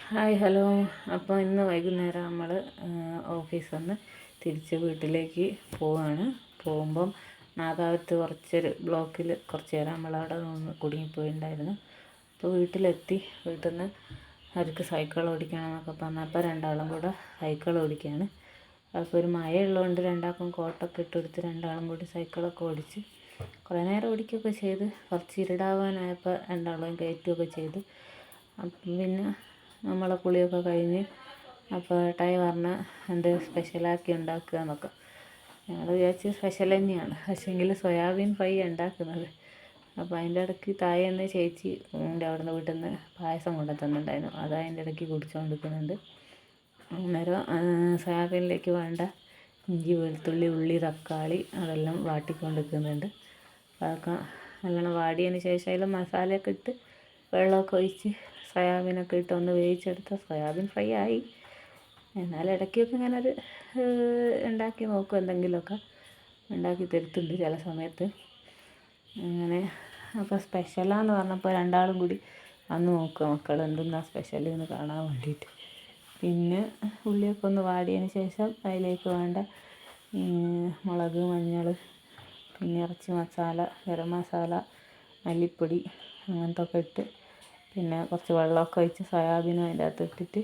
Hi hello. അപ്പോൾ ഇന്ന് വൈകുന്നേരം നമ്മൾ ഓഫീസിൽ നിന്ന് തിരിച്ച് വീട്ടിലേക്ക് പോവുകയാണ്. പോകുമ്പം നാദാപുരത്ത് കുറച്ചൊരു ബ്ലോക്കിൽ കുറച്ച് നേരം നമ്മളവിടെ നിന്ന് കുടുങ്ങിപ്പോയിട്ടുണ്ടായിരുന്നു. അപ്പോൾ വീട്ടിലെത്തി. വീട്ടിൽ നിന്ന് അവർക്ക് സൈക്കിൾ ഓടിക്കണം എന്നൊക്കെ പറഞ്ഞപ്പോൾ രണ്ടാളും കൂടെ സൈക്കിൾ ഓടിക്കുകയാണ്. അപ്പോൾ ഒരു മഴയുള്ളതുകൊണ്ട് രണ്ടാൾക്കും കോട്ടൊക്കെ ഇട്ടെടുത്ത് രണ്ടാളും കൂടി സൈക്കിളൊക്കെ ഓടിച്ച് കുറേ നേരം ഓടിക്കുകയൊക്കെ ചെയ്ത് കുറച്ച് ഇരുടാവാനായപ്പോൾ രണ്ടാളും കയറ്റുകയൊക്കെ ചെയ്ത്. അപ്പം പിന്നെ നമ്മളെ കുളിയൊക്കെ കഴിഞ്ഞ് അപ്പോൾ ഏട്ടായി പറഞ്ഞ എന്ത് സ്പെഷ്യലാക്കി ഉണ്ടാക്കുക എന്നൊക്കെ. ഞങ്ങൾ വിചാരിച്ച് സ്പെഷ്യൽ തന്നെയാണ്, പക്ഷേങ്കിൽ സോയാബീൻ ഫ്രൈ ഉണ്ടാക്കുന്നത്. അപ്പോൾ അതിൻ്റെ ഇടയ്ക്ക് താഴേന്ന് ചേച്ചി എൻ്റെ അവിടുന്ന് വീട്ടിൽ നിന്ന് പായസം കൊണ്ടു തന്നിട്ടുണ്ടായിരുന്നു. അത് അതിൻ്റെ ഇടയ്ക്ക് കുടിച്ചുകൊണ്ടിരിക്കുന്നുണ്ട്. അന്നേരം സോയാബീനിലേക്ക് വേണ്ട ഇഞ്ചി, വെളുത്തുള്ളി, ഉള്ളി, തക്കാളി അതെല്ലാം വാട്ടിക്കൊണ്ടിരിക്കുന്നുണ്ട്. അതൊക്കെ നല്ലോണം വാടിയതിന് ശേഷം അതിൽ മസാലയൊക്കെ ഇട്ട് വെള്ളമൊക്കെ ഒഴിച്ച് സോയാബീനൊക്കെ ഇട്ട് ഒന്ന് വേവിച്ചെടുത്ത സോയാബീൻ ഫ്രൈ ആയി. എന്നാൽ ഇടയ്ക്കൊക്കെ ഇങ്ങനെ ഒരു ഉണ്ടാക്കി നോക്കും, എന്തെങ്കിലുമൊക്കെ ഉണ്ടാക്കി തരുത്തുണ്ട് ചില സമയത്ത് അങ്ങനെ. അപ്പോൾ സ്പെഷ്യലാന്ന് പറഞ്ഞപ്പോൾ രണ്ടാളും കൂടി അന്ന് നോക്കുക മക്കൾ എന്തെന്നാ സ്പെഷ്യൽ എന്ന് കാണാൻ വേണ്ടിയിട്ട്. പിന്നെ ഉള്ളിയൊക്കെ ഒന്ന് വാടിയതിന് ശേഷം അതിലേക്ക് വേണ്ട മുളക്, മഞ്ഞൾ, പിന്നെ ഇറച്ചി മസാല, ഗരം മസാല, മല്ലിപ്പൊടി അങ്ങനത്തെ ഒക്കെ ഇട്ട് പിന്നെ കുറച്ച് വെള്ളമൊക്കെ ഒഴിച്ച് സോയാബീനും അതിൻ്റെ അകത്ത് ഇട്ടിട്ട്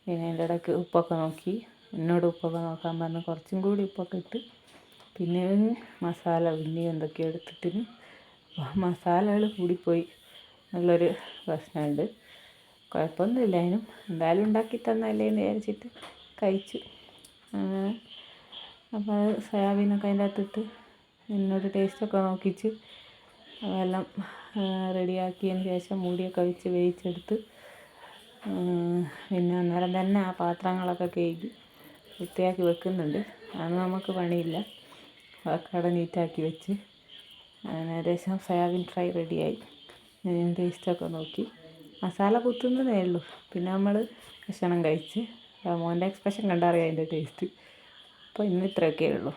പിന്നെ അതിൻ്റെ ഇടയ്ക്ക് ഉപ്പൊക്കെ നോക്കി, എന്നോട് ഉപ്പൊക്കെ നോക്കാൻ പറഞ്ഞ് കുറച്ചും കൂടി ഉപ്പൊക്കെ ഇട്ട് പിന്നെ മസാല പിന്നെ എന്തൊക്കെയോ എടുത്തിട്ട് മസാലകൾ കൂടിപ്പോയി നല്ലൊരു പ്രശ്നമുണ്ട്. കുഴപ്പമൊന്നുമില്ല, അതിനും എന്തായാലും ഉണ്ടാക്കി തന്നല്ലേ എന്ന് വിചാരിച്ചിട്ട് കഴിച്ചു. അപ്പോൾ സോയാബീനൊക്കെ അതിൻ്റെ അകത്തിട്ട് എന്നോട് ടേസ്റ്റൊക്കെ നോക്കിച്ച് അതെല്ലാം റെഡിയാക്കിയതിന് ശേഷം മൂടിയൊക്കെ വെച്ച് വേവിച്ചെടുത്ത് പിന്നെ അന്നേരം തന്നെ ആ പാത്രങ്ങളൊക്കെ കഴുകി വൃത്തിയാക്കി വെക്കുന്നുണ്ട്. അത് നമുക്ക് പണിയില്ല, അതൊക്കെ നീറ്റാക്കി വെച്ച് ഏകദേശം സോയാബീൻ ഫ്രൈ റെഡിയായി. ടേസ്റ്റൊക്കെ നോക്കി മസാല കുത്തുന്നതേ ഉള്ളൂ. പിന്നെ നമ്മൾ ഭക്ഷണം കഴിച്ച് മോൻ്റെ എക്സ്പ്രഷൻ കണ്ടറിയാം അതിൻ്റെ ടേസ്റ്റ്. അപ്പോൾ ഇന്ന് ഇത്രയൊക്കെ ഉള്ളൂ.